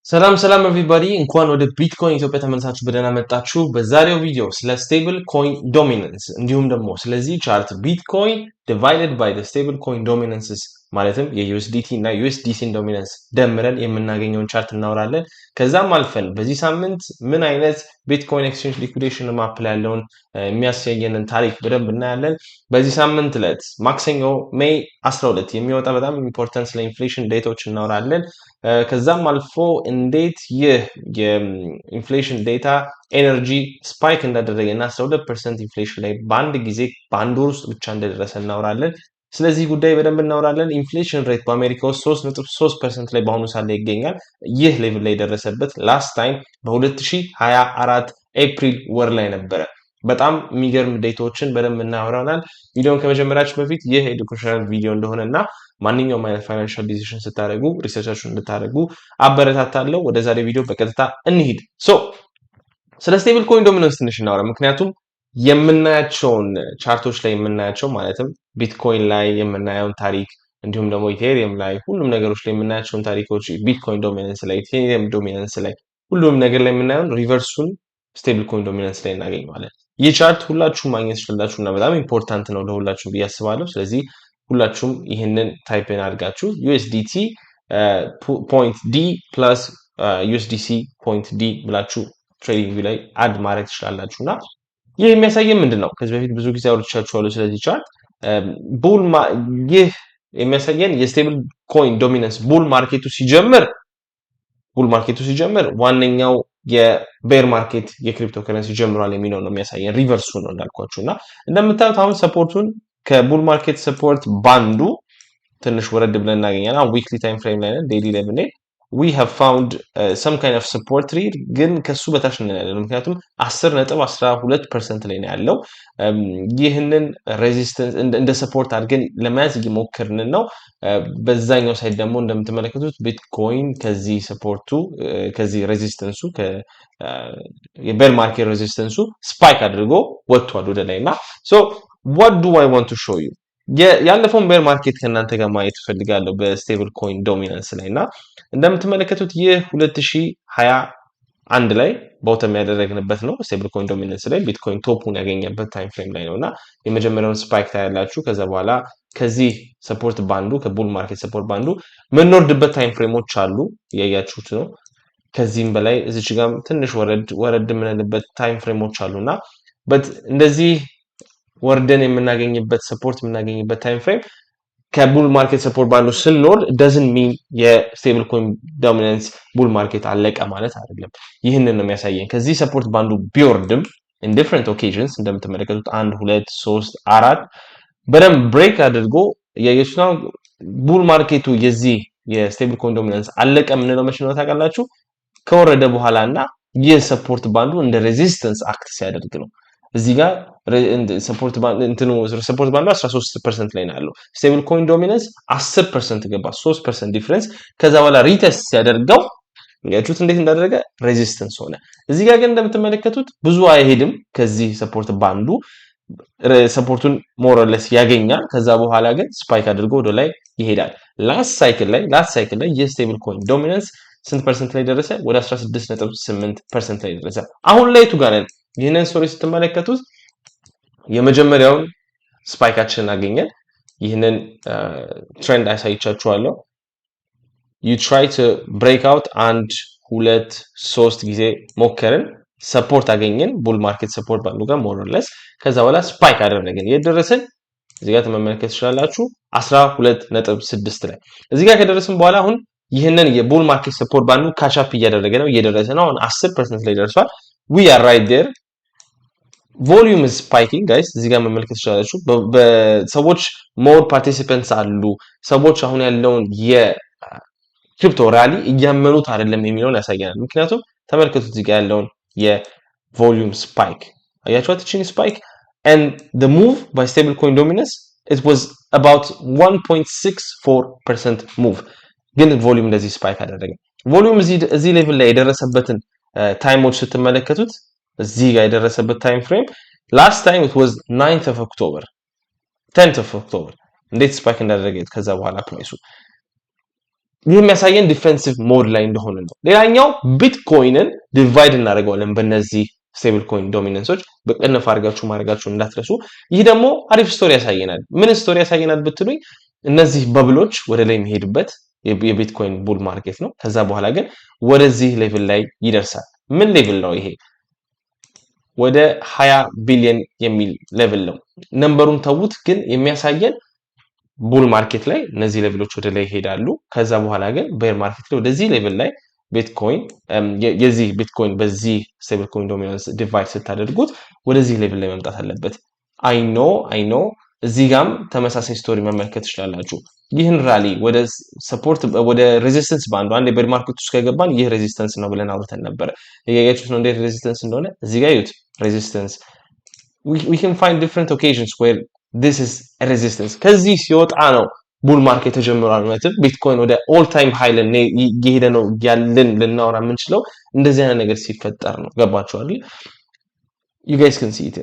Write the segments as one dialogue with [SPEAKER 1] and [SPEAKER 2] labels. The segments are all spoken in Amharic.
[SPEAKER 1] ሰላም ኤቨሪባዲ እንኳን ወደ ቢትኮይን ኢትዮጵያ ተመልሳችሁ በደህና መጣችሁ። በዛሬው ቪዲዮ ስለ ስቴብል ኮይን ዶሚናንስ እንዲሁም ደግሞ ስለዚህ ቻርት ቢትኮይን ዲቫይደድ ባይ ዘ ስቴብል ኮይን ዶሚናንስስ ማለትም የዩኤስዲቲ እና ዩኤስዲሲን ዶሚናንስ ደምረን የምናገኘውን ቻርት እናወራለን። ከዛም አልፈን በዚህ ሳምንት ምን አይነት ቢትኮይን ኤክስቼንጅ ሊኩዊዴሽን ማፕ ላይ ያለውን የሚያሳየንን ታሪክ በደንብ እናያለን። በዚህ ሳምንት ዕለት ማክሰኞ ሜይ 12 የሚወጣ በጣም ኢምፖርታንት ስለ ኢንፍሌሽን ዴታዎች እናወራለን። ከዛም አልፎ እንዴት ይህ የኢንፍሌሽን ዴታ ኤነርጂ ስፓይክ እንዳደረገ እና 12% ኢንፍሌሽን ላይ በአንድ ጊዜ በአንድ ወር ውስጥ ብቻ እንደደረሰ እናወራለን። ስለዚህ ጉዳይ በደንብ እናወራለን። ኢንፍሌሽን ሬት በአሜሪካ ውስጥ 3.3% ላይ በአሁኑ ሰዓት ላይ ይገኛል። ይህ ሌቭል ላይ የደረሰበት ላስት ታይም በ2024 ኤፕሪል ወር ላይ ነበረ። በጣም የሚገርም ዴታዎችን በደንብ እናወራናል። ቪዲዮውን ከመጀመራችን በፊት ይህ ኤዱኬሽናል ቪዲዮ እንደሆነ እና ማንኛውም አይነት ፋይናንሻል ዲሲዥን ስታደርጉ ሪሰርቻችሁን እንድታደርጉ አበረታታለሁ። ወደ ዛሬ ቪዲዮ በቀጥታ እንሂድ። ስለ ስቴብል ኮይን ዶሚናንስ ትንሽ እናወራ። ምክንያቱም የምናያቸውን ቻርቶች ላይ የምናያቸው ማለትም ቢትኮይን ላይ የምናየውን ታሪክ እንዲሁም ደግሞ ኢቴሪየም ላይ ሁሉም ነገሮች ላይ የምናያቸውን ታሪኮች ቢትኮይን ዶሚናንስ ላይ ኢቴሪየም ዶሚናንስ ላይ ሁሉም ነገር ላይ የምናየውን ሪቨርሱን ስቴብል ኮይን ዶሚናንስ ላይ እናገኘዋለን። ይህ ቻርት ሁላችሁም ማግኘት ትችላላችሁ እና በጣም ኢምፖርታንት ነው ለሁላችሁም ብዬ አስባለሁ። ስለዚህ ሁላችሁም ይህንን ታይፕን አድርጋችሁ USDT ፖይንት ዲ ፕላስ USDC ፖይንት ዲ ብላችሁ ትሬዲንግ ላይ አድ ማድረግ ትችላላችሁ እና ይህ የሚያሳየን ምንድን ነው? ከዚህ በፊት ብዙ ጊዜ አውርቻችኋለሁ ስለዚህ ቻርት። ይህ የሚያሳየን የስቴብል ኮይን ዶሚናንስ ቡል ማርኬቱ ሲጀምር ዋነኛው የቤር ማርኬት የክሪፕቶ ከረንሲ ጀምሯል የሚለው ነው የሚያሳየን። ሪቨርሱ ነው እንዳልኳችሁ እና እንደምታዩት አሁን ሰፖርቱን ከቡል ማርኬት ሰፖርት ባንዱ ትንሽ ወረድ ብለን እናገኛለን። አሁን ዊክሊ ታይም ፍሬም ላይ ነን። ዴይሊ ላይ ብንሄድ we have found some kind of support read ግን ከሱ በታች ነው ያለው። ምክንያቱም 10.12% ላይ ነው ያለው። ይህንን ሬዚስተንስ እንደ ሰፖርት አድርገን ለመያዝ እየሞከርን ነው። በዛኛው ሳይድ ደግሞ እንደምትመለከቱት ቢትኮይን ከዚህ ሰፖርቱ ከዚህ ሬዚስተንሱ የቤር ማርኬት ሬዚስተንሱ ስፓይክ አድርጎ ወጥቷል ወደ ላይና what do I want to show you ያለፈውን ቤር ማርኬት ከእናንተ ጋር ማየት ፈልጋለሁ በስቴብል ኮይን ዶሚናንስ ላይ እና እንደምትመለከቱት ይህ 2021 ላይ ቦተም ያደረግንበት ነው። ስቴብል ኮይን ዶሚናንስ ላይ ቢትኮይን ቶፑን ያገኘበት ታይም ፍሬም ላይ ነውና የመጀመሪያውን ስፓይክ ታያላችሁ። ከዛ በኋላ ከዚህ ሰፖርት ባንዱ ከቡል ማርኬት ሰፖርት ባንዱ ምንወርድበት ታይም ፍሬሞች አሉ፣ እያያችሁት ነው። ከዚህም በላይ እዚች ጋር ትንሽ ወረድ የምንልበት ታይም ፍሬሞች አሉና እንደዚህ ወርደን የምናገኝበት ሰፖርት የምናገኝበት ታይም ፍሬም ከቡል ማርኬት ሰፖርት ባንዱ ስንወርድ doesn't mean የስቴብል ኮይን ዶሚናንስ ቡል ማርኬት አለቀ ማለት አይደለም። ይህንን ነው የሚያሳየን። ከዚህ ሰፖርት ባንዱ ቢወርድም in different occasions እንደምትመለከቱት 1 2 3 4 በደንብ ብሬክ አድርጎ የየሱና ቡል ማርኬቱ የዚህ የስቴብል ኮይን ዶሚናንስ አለቀ የምንለው መቼ ነው ታውቃላችሁ? ከወረደ በኋላና የሰፖርት ባንዱ እንደ ሬዚስተንስ አክት ሲያደርግ ነው። እዚህ ጋር ሰፖርት ባንዱ 13% ላይ ነው ያለው። ስቴብል ኮይን ዶሚናንስ 10% ገባ፣ 3% ዲፈረንስ። ከዛ በኋላ ሪቴስት ሲያደርገው ያችሁት እንዴት እንዳደረገ ሬዚስተንስ ሆነ። እዚህ ጋር ግን እንደምትመለከቱት ብዙ አይሄድም። ከዚህ ሰፖርት ባንዱ ሰፖርቱን ሞር ኦር ሌስ ያገኛል። ከዛ በኋላ ግን ስፓይክ አድርጎ ወደ ላይ ይሄዳል። ላስት ሳይክል ላይ የስቴብል ኮይን ዶሚናንስ ስንት ፐርሰንት ላይ ደረሰ? ወደ 16.8% ላይ ደረሰ። አሁን ላይ ቱ ጋር ነን። ይህንን ስቶሪ ስትመለከቱት የመጀመሪያውን ስፓይካችንን አገኘን። ይህንን ትሬንድ አሳይቻችኋለሁ። you try to break out 1 2 3 ጊዜ ሞከርን፣ ሰፖርት አገኘን። ቡል ማርኬት ሰፖርት ባንዱ ጋር ሞር ኦር ሌስ። ከዛ በኋላ ስፓይክ አደረግን። የደረሰን እዚህ ጋር ተመልከቱ ትችላላችሁ 12.6 ላይ። እዚህ ጋር ከደረስን በኋላ አሁን ይህንን የቡል ማርኬት ሰፖርት ባንዱ ካቻፕ እያደረገ ነው፣ እየደረሰ ነው። አሁን 10% ላይ ደርሷል። we are right there. volume is spiking guys። እዚህ ጋር መመልከት ትችላላችሁ። በሰዎች ሞር ፓርቲሲፓንትስ አሉ። ሰዎች አሁን ያለውን የክሪፕቶ ራሊ እያመኑት አይደለም የሚለውን ያሳያል። ምክንያቱም ተመልከቱት እዚህ ጋር ያለውን የቮሊዩም ስፓይክ አያችኋት? እቺን ስፓይክ and the move by stable coin dominance it was about 1.64% move ግን ቮሊዩም እንደዚህ ስፓይክ አደረገ። ቮሊዩም እዚህ ሌቭል ላይ የደረሰበትን ታይሞች ስትመለከቱት እዚህ ጋር የደረሰበት ታይም ፍሬም ላስት ታይም it was 9th of October 10th of October እንዴት ስፓይክ እንዳደረገ ከዛ በኋላ ፕራይሱ ይህ የሚያሳየን ዲፌንሲቭ ሞድ ላይ እንደሆነ ነው። ሌላኛው ቢትኮይንን ዲቫይድ እናደርገዋለን በእነዚህ ስቴብል ኮይን ዶሚናንሶች በቅንፍ አድርጋችሁ ማድረጋችሁ እንዳትረሱ። ይህ ደግሞ አሪፍ ስቶሪ ያሳየናል። ምን ስቶሪ ያሳየናል ብትሉኝ እነዚህ በብሎች ወደ ላይ የሚሄዱበት የቢትኮይን ቡል ማርኬት ነው። ከዛ በኋላ ግን ወደዚህ ሌቭል ላይ ይደርሳል። ምን ሌቭል ነው ይሄ? ወደ 20 ቢሊዮን የሚል ሌቭል ነው። ነምበሩን ተውት፣ ግን የሚያሳየን ቡል ማርኬት ላይ እነዚህ ሌቭሎች ወደ ላይ ይሄዳሉ። ከዛ በኋላ ግን ቤር ማርኬት ላይ ወደዚህ ሌቭል ላይ ቢትኮይን የዚህ ቢትኮይን በዚህ ስቴብል ኮይን ዶሚናንስ ዲቫይድ ስታደርጉት ወደዚህ ሌቭል ላይ መምጣት አለበት። አይ ኖ እዚህ ጋም ተመሳሳይ ስቶሪ መመልከት ትችላላችሁ። ይህን ራሊ ወደ ሰፖርት ወደ ሬዚስተንስ ባንዱ አንድ ቤር ማርኬት ውስጥ ከገባን ይህ ሬዚስተንስ ነው ብለን አውርተን ነበር። ያያችሁት ነው እንዴት ሬዚስተንስ እንደሆነ። እዚህ ጋር ይዩት ሬዚስተንስ we can find different occasions where this is a resistance። ከዚህ ሲወጣ ነው ቡል ማርኬት ተጀምሯል ማለት ቢትኮይን ወደ ኦል ታይም ሃይ ላይ እየሄደ ነው ያለን ልናወራ የምንችለው እንደዚህ አይነት ነገር ሲፈጠር ነው። ገባችሁ አይደል? you guys can see it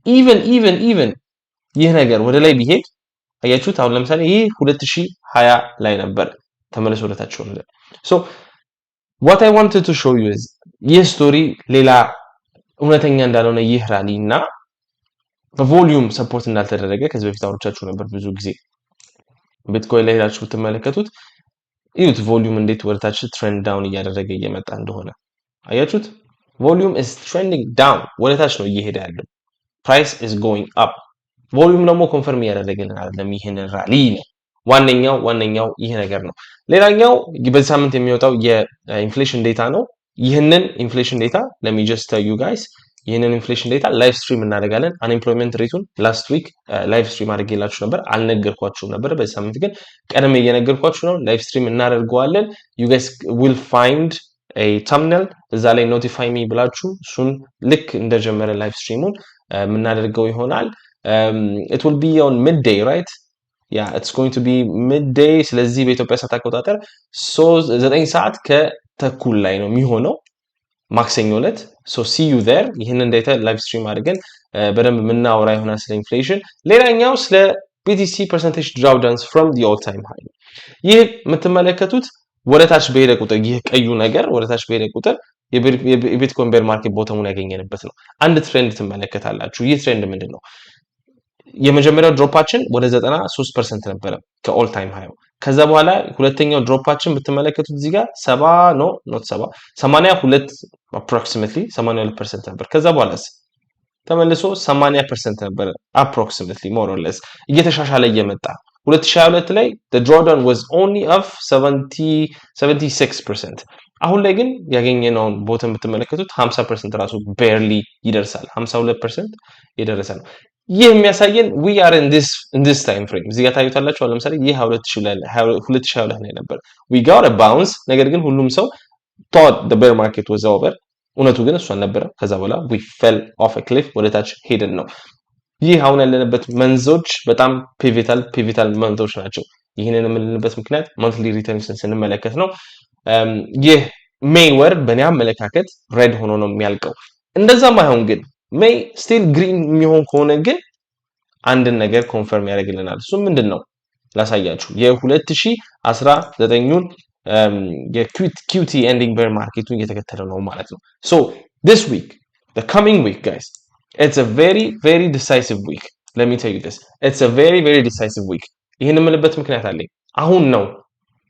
[SPEAKER 1] even ይህ ነገር ወደ ላይ ቢሄድ አያችሁት። አሁን ለምሳሌ ይህ 2020 ላይ ነበር ተመልሶ ወደታች ወረደ። so what I wanted to show you is ይህ ስቶሪ ሌላ እውነተኛ እንዳልሆነ ይህ ራሊ እና በቮሊዩም ሰፖርት እንዳልተደረገ ከዚህ በፊት አውርቻችሁ ነበር ብዙ ጊዜ። ቢትኮይን ላይ ሄዳችሁ ብትመለከቱት እዩት ቮሊዩም እንዴት ወደታች ትሬንድ ዳውን እያደረገ እየመጣ እንደሆነ አያችሁት። ቮሊዩም is trending down ወደታች ነው እየሄደ ያለው። ፕራይስ is going up። ቮሊዩም ደግሞ ኮንፈርም እያደረገልን አይደለም ይሄንን ራሊ ነው። ዋነኛው ይሄ ነገር ነው። ሌላኛው በዚህ ሳምንት የሚወጣው የኢንፍሌሽን ዴታ ነው። ይህንን ኢንፍሌሽን ዴታ let me just tell you guys ይህንን ኢንፍሌሽን ዴታ ላይቭ ስትሪም እናደርጋለን። አንኤምፕሎይመንት ሬቱን ላስት ዊክ ላይቭ ስትሪም አድርጌላችሁ ነበር፣ አልነገርኳችሁም ነበር። በዚህ ሳምንት ግን ቀደም እየነገርኳችሁ ነው። ላይቭ ስትሪም እናደርገዋለን። you guys will find a thumbnail እዛ ላይ ኖቲፋይ ሚ ብላችሁ እሱን ልክ እንደጀመረ ላይቭ ስትሪሙን የምናደርገው ይሆናል። it will be on midday right yeah it's going to be midday። ስለዚህ በኢትዮጵያ ሰዓት አቆጣጠር 9 ሰዓት ከተኩል ላይ ነው የሚሆነው ማክሰኞ ዕለት። so see you there። ይሄንን ዴታ ላይቭ ስትሪም አድርገን በደንብ የምናወራ ይሆናል ስለ ኢንፍሌሽን። ሌላኛው ስለ BTC percentage drawdowns from the all time high። ይህ የምትመለከቱት ወደታች በሄደ ቁጥር ይህ ቀዩ ነገር ወደታች በሄደ ቁጥር የቢትኮይን ቤር ማርኬት ቦተሙን ያገኘንበት ነው። አንድ ትሬንድ ትመለከታላችሁ። ይህ ትሬንድ ምንድነው? የመጀመሪያው ድሮፓችን ወደ 93% ነበረ ከኦል ታይም ሃይ። ከዛ በኋላ ሁለተኛው ድሮፓችን ብትመለከቱት እዚህ ጋር 82 approximately 82% ነበር። ከዛ በኋላስ ተመልሶ 80% ነበር approximately more or less እየተሻሻለ እየመጣ 2022 ላይ the drawdown was only of 76%። አሁን ላይ ግን ያገኘነውን ቦተም ብትመለከቱት 50% ራሱ barely ይደርሳል። 52% የደረሰ ነው። ይህ የሚያሳየን we are in this time frame። እዚህ ጋር ታዩታላችሁ። ለምሳሌ ይህ 2022 ላይ ነበር we got a bounce። ነገር ግን ሁሉም ሰው thought the bear market was over። እውነቱ ግን እሱ አልነበረም። ከዛ በኋላ we fell off a cliff ወደታች ሄደን ነው። ይህ አሁን ያለንበት መንዞች በጣም ፒቪታል መንዞች ናቸው። ይህንን የምንልበት ምክንያት monthly returns ስንመለከት ነው። ይህ ሜይ ወር በእኔ አመለካከት ሬድ ሆኖ ነው የሚያልቀው። እንደዛም አይሆን ግን ሜይ ስቲል ግሪን የሚሆን ከሆነ ግን አንድን ነገር ኮንፈርም ያደርግልናል። እሱ ምንድነው ላሳያችሁ። የ2019ን የQT ኤንዲንግ ቤር ማርኬቱን እየተከተለ ነው ማለት ነው። so this week the coming week guys it's a very decisive week. let me tell you this it's a very decisive week። ይሄን የምልበት ምክንያት አለኝ። አሁን ነው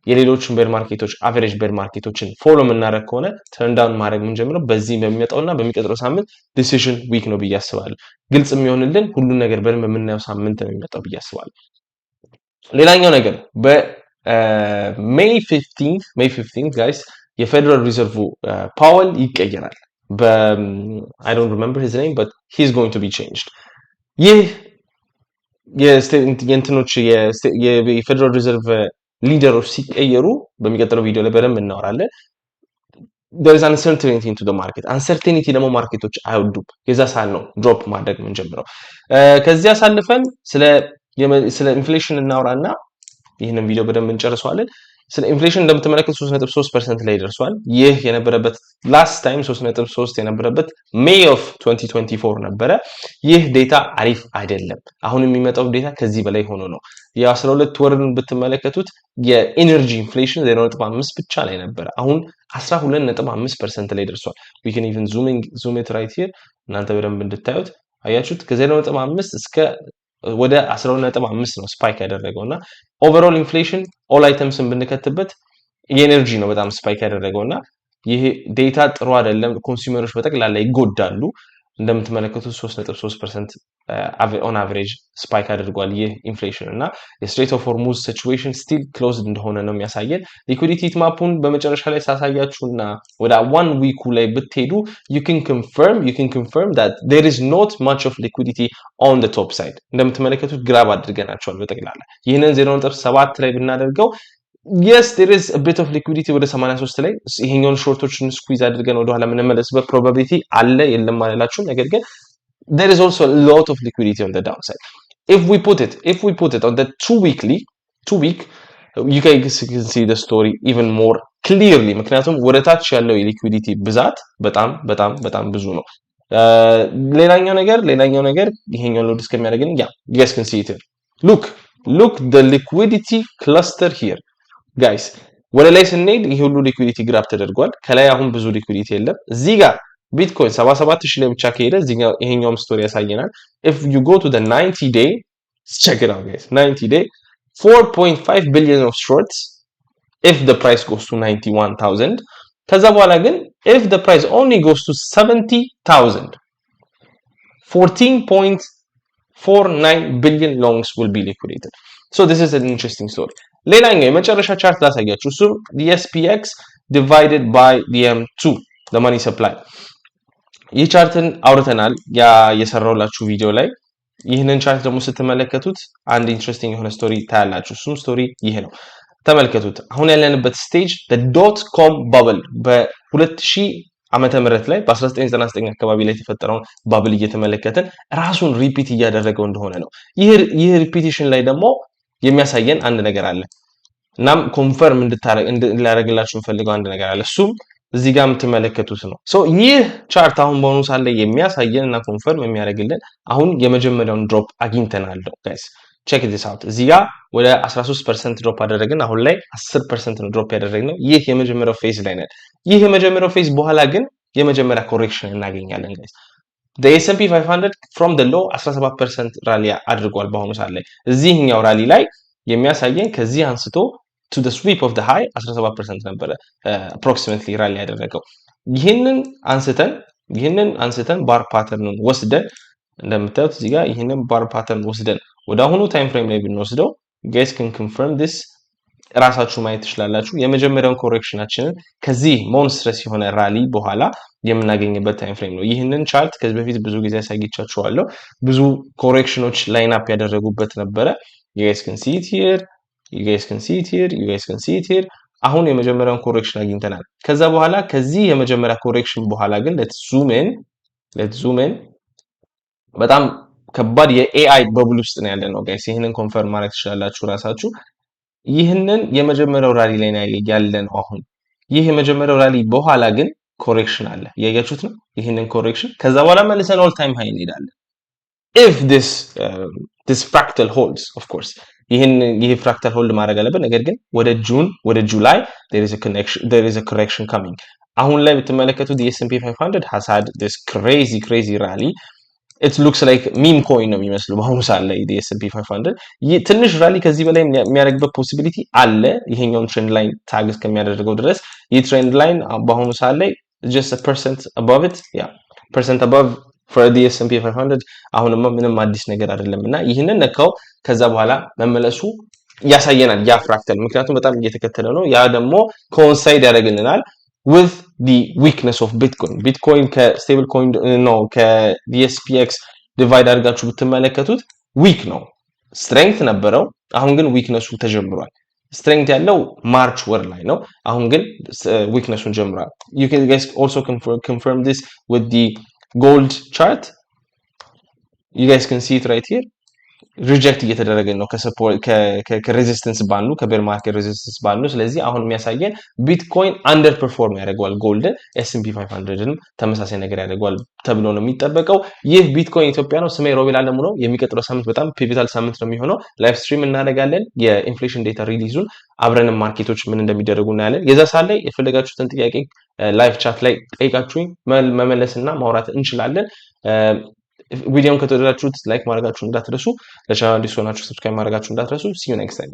[SPEAKER 1] የሌሎችን ቤር ማርኬቶች አቨሬጅ ቤር ማርኬቶችን ፎሎ የምናደርግ ከሆነ ተርን ዳውን ማድረግ የምንጀምረው በዚህ በሚመጣውና በሚቀጥለው ሳምንት ዲሲዥን ዊክ ነው ብዬ አስባለሁ። ግልጽ የሚሆንልን ሁሉን ነገር በደንብ የምናየው ሳምንት ነው የሚመጣው ብዬ አስባለሁ። ሌላኛው ነገር በሜይ 15 ጋይስ የፌደራል ሪዘርቭ ፓወል ይቀየራል። I don't remember his name but he's going to be changed። ይህ የፌደራል ሪዘርቭ ሊደሮች ሲቀየሩ በሚቀጥለው ቪዲዮ ላይ በደንብ እናወራለን። there is uncertainty into the market። uncertainty ደግሞ ማርኬቶች አይወዱም። የዛ ሳል ነው ድሮፕ ማድረግ የምንጀምረው። ከዚያ ሳልፈን ስለ ኢንፍሌሽን እናወራና ይህንን ቪዲዮ በደንብ እንጨርሰዋለን። ስለ ኢንፍሌሽን እንደምትመለከቱት 3.3% ላይ ደርሷል። ይህ የነበረበት ላስት ታይም 3.3 የነበረበት ሜይ ኦፍ 2024 ነበረ። ይህ ዴታ አሪፍ አይደለም። አሁን የሚመጣው ዴታ ከዚህ በላይ ሆኖ ነው። የ12 ወርን ብትመለከቱት የኤነርጂ ኢንፍሌሽን 0.5 ብቻ ላይ ነበር። አሁን 12.5% ላይ ደርሷል። we can even zoom it right here እናንተ በደንብ እንድታዩት አያችሁት ከ0.5 እስከ ወደ 12.5 ነው ስፓይክ ያደረገውና ኦቨርኦል ኢንፍሌሽን ኦል አይተምስን ብንከትበት የኤነርጂ ነው በጣም ስፓይክ ያደረገውና ይሄ ዴታ ጥሩ አይደለም። ኮንሱመሮች በጠቅላላ ይጎዳሉ። እንደምትመለከቱት 3.3% ኦን አቨሬጅ ስፓይክ አድርጓል ይህ ኢንፍሌሽን እና የስትሬት ኦፍ ሆርሙዝ ሲቹዌሽን ስቲል ክሎዝድ እንደሆነ ነው የሚያሳየን። ሊኩዊዲቲ ሂት ማፑን በመጨረሻ ላይ ሳሳያችሁና ወደ 1 ዊኩ ላይ ብትሄዱ you can confirm that there is not much of liquidity on the top side። እንደምትመለከቱት ግራብ አድርገናቸዋል በጠቅላላ ይህንን 0.7 ላይ ብናደርገው yes there is a bit of liquidity ወደ 83 ላይ ይሄኛውን ሾርቶችን ስኩዊዝ አድርገን ወደ ኋላ የምንመለስበት ፕሮባቢሊቲ አለ የለም ማለላችሁ ነገር ግን there is also a lot of liquidity on the downside. If we put it on the 2 week you guys can see the story even more clearly ምክንያቱም ወደ ታች ያለው የሊኩዊዲቲ ብዛት በጣም ብዙ ነው። ሌላኛው ነገር ይሄኛው ሎድ እስከሚያደርገን you guys can see it here. look the liquidity cluster here guys ወደ ላይ ስንሄድ ይሄ ሁሉ ሊኩዊዲቲ ግራብ ተደርጓል። ከላይ አሁን ብዙ ሊኩዊዲቲ የለም። እዚህ ጋር ቢትኮይን 77000 ላይ ብቻ ከሄደ እዚህ ጋር ይሄኛውም ስቶሪ ያሳየናል። if you go to the 90 day check it out guys 90 day 4.5 billion of shorts if the price goes to 91000 ከዛ በኋላ ግን if the price only goes to 70000 14.49 billion longs will be liquidated. So this is an interesting story. ሌላኛው የመጨረሻ ቻርት ላሳያችሁ እሱም the SPX divided by the M2 the money supply ይህ ቻርትን አውርተናል ያ የሰራውላችሁ ቪዲዮ ላይ። ይህንን ቻርት ደግሞ ስትመለከቱት አንድ ኢንትረስቲንግ የሆነ ስቶሪ ታያላችሁ። እሱም ስቶሪ ይሄ ነው። ተመልከቱት። አሁን ያለንበት ስቴጅ the .com bubble በ2000 ዓመተ ምህረት ላይ በ1999 አካባቢ ላይ የተፈጠረውን ባብል እየተመለከተን ራሱን ሪፒት እያደረገው እንደሆነ ነው። ይህ ሪፒቲሽን ላይ ደግሞ የሚያሳየን አንድ ነገር አለ። እናም ኮንፈርም እንድታረግላችሁ እንፈልገው አንድ ነገር አለ። እሱም እዚህ ጋር የምትመለከቱት ነው። ሶ ይህ ቻርት አሁን በሆኑ ሰዓት ላይ የሚያሳየን እና ኮንፈርም የሚያደርግልን አሁን የመጀመሪያውን ድሮፕ አግኝተናል ጋይስ ቼክ ዲስ አውት። እዚህ ጋር ወደ 13% ድሮፕ አደረግን። አሁን ላይ 10% ነው ድሮፕ ያደረግነው። ይህ የመጀመሪያው ፌዝ ላይ ነን። ይህ የመጀመሪያው ፌዝ በኋላ ግን የመጀመሪያ ኮሬክሽን እናገኛለን ጋይስ። the S&P 500 from the low 17% ራሊ አድርጓል በአሁኑ ሰዓት ላይ። እዚህኛው ራሊ ላይ የሚያሳየን ከዚህ አንስቶ to the sweep of the high 17% ነበረ approximately ራሊ ያደረገው። ይህንን አንስተን ባር ፓተርኑን ወስደን እንደምታዩት እዚህ ጋር ይህንን ባር ፓተርን ወስደን ወደ አሁኑ ታይም ፍሬም ላይ ብንወስደው guys can confirm this ራሳችሁ ማየት ትችላላችሁ። የመጀመሪያውን ኮሬክሽናችንን ከዚህ ሞንስትረስ የሆነ ራሊ በኋላ የምናገኝበት ታይም ፍሬም ነው። ይህንን ቻርት ከዚህ በፊት ብዙ ጊዜ ያሳይቻችኋለሁ። ብዙ ኮሬክሽኖች ላይን አፕ ያደረጉበት ነበረ። you guys can see it here አሁን የመጀመሪያውን ኮሬክሽን አግኝተናል። ከዛ በኋላ ከዚህ የመጀመሪያ ኮሬክሽን በኋላ ግን let's zoom in በጣም ከባድ የኤአይ በብል ውስጥ ነው ያለነው ጋይስ። ይሄንን ኮንፈርም ማድረግ ትችላላችሁ ራሳችሁ። ይህንን የመጀመሪያው ራሊ ላይ ያለነው አሁን። ይህ የመጀመሪያው ራሊ በኋላ ግን ኮሬክሽን አለ። ያያችሁት ነው ይህንን ኮሬክሽን። ከዛ በኋላ መልሰን ኦል ታይም ሃይ እንሄዳለን። if this fractal holds of course ይሄ ፍራክታል ሆልድ ማድረግ አለበት። ነገር ግን ወደ ጁላይ there is a correction coming። አሁን ላይ ብትመለከቱት the S&P 500 has had this crazy rally. it looks like meme coin ነው የሚመስለው በአሁኑ ሰዓት ላይ the S&P 500 ትንሽ ራሊ ከዚህ በላይ የሚያደርግበት ፖሲቢሊቲ አለ። ይሄኛውን ትሬንድ ላይን ታግ እስከሚያደርገው ድረስ ይህ ትሬንድ ላይን በአሁኑ ሰዓት ላይ just a percent above it percent above for the S&P 500 አሁንማ ምንም አዲስ ነገር አይደለምና ይህንን ነካው ከዛ በኋላ መመለሱ ያሳየናል ያ ፍራክታል። ምክንያቱም በጣም እየተከተለ ነው። ያ ደግሞ ኮንሳይድ ያደርግልናል with the weakness of bitcoin ከስቴብል ኮይን ነው ከDSPX ዲቫይድ አድርጋችሁ ብትመለከቱት ዊክ ነው። ስትሬንግት ነበረው፣ አሁን ግን ዊክነሱ ተጀምሯል። ስትሬንግት ያለው ማርች ወር ላይ ነው፣ አሁን ግን ዊክነሱን ጀምሯል። you can guys also confirm this with the gold chart. You guys can see it right here. ሪጀክት እየተደረገ ነው ከሬዚስተንስ ባንዱ ከቤር ማርኬት ሬዚስተንስ ባንዱ። ስለዚህ አሁን የሚያሳየን ቢትኮይን አንደር ፐርፎርም ያደርገዋል ጎልድን፣ ኤስ&ፒ 500ን ተመሳሳይ ነገር ያደርገዋል ተብሎ ነው የሚጠበቀው። ይህ ቢትኮይን ኢትዮጵያ ነው። ስሜ ሮቤል አለሙ ነው። የሚቀጥለው ሳምንት በጣም ፒቪታል ሳምንት ነው የሚሆነው። ላይቭ ስትሪም እናደርጋለን። የኢንፍሌሽን ዴታ ሪሊዙን አብረንም ማርኬቶች ምን እንደሚደረጉ እናያለን። የዛ ሰዓት ላይ የፈለጋችሁትን ጥያቄ ላይቭ ቻት ላይ ጠይቃችሁኝ መመለስና ማውራት እንችላለን። ቪዲዮውን ከተወደዳችሁት ላይክ ማድረጋችሁ እንዳትረሱ። ለቻናሉ አዲስ ሆናችሁ ሰብስክራይብ ማድረጋችሁ እንዳትረሱ። see you next time.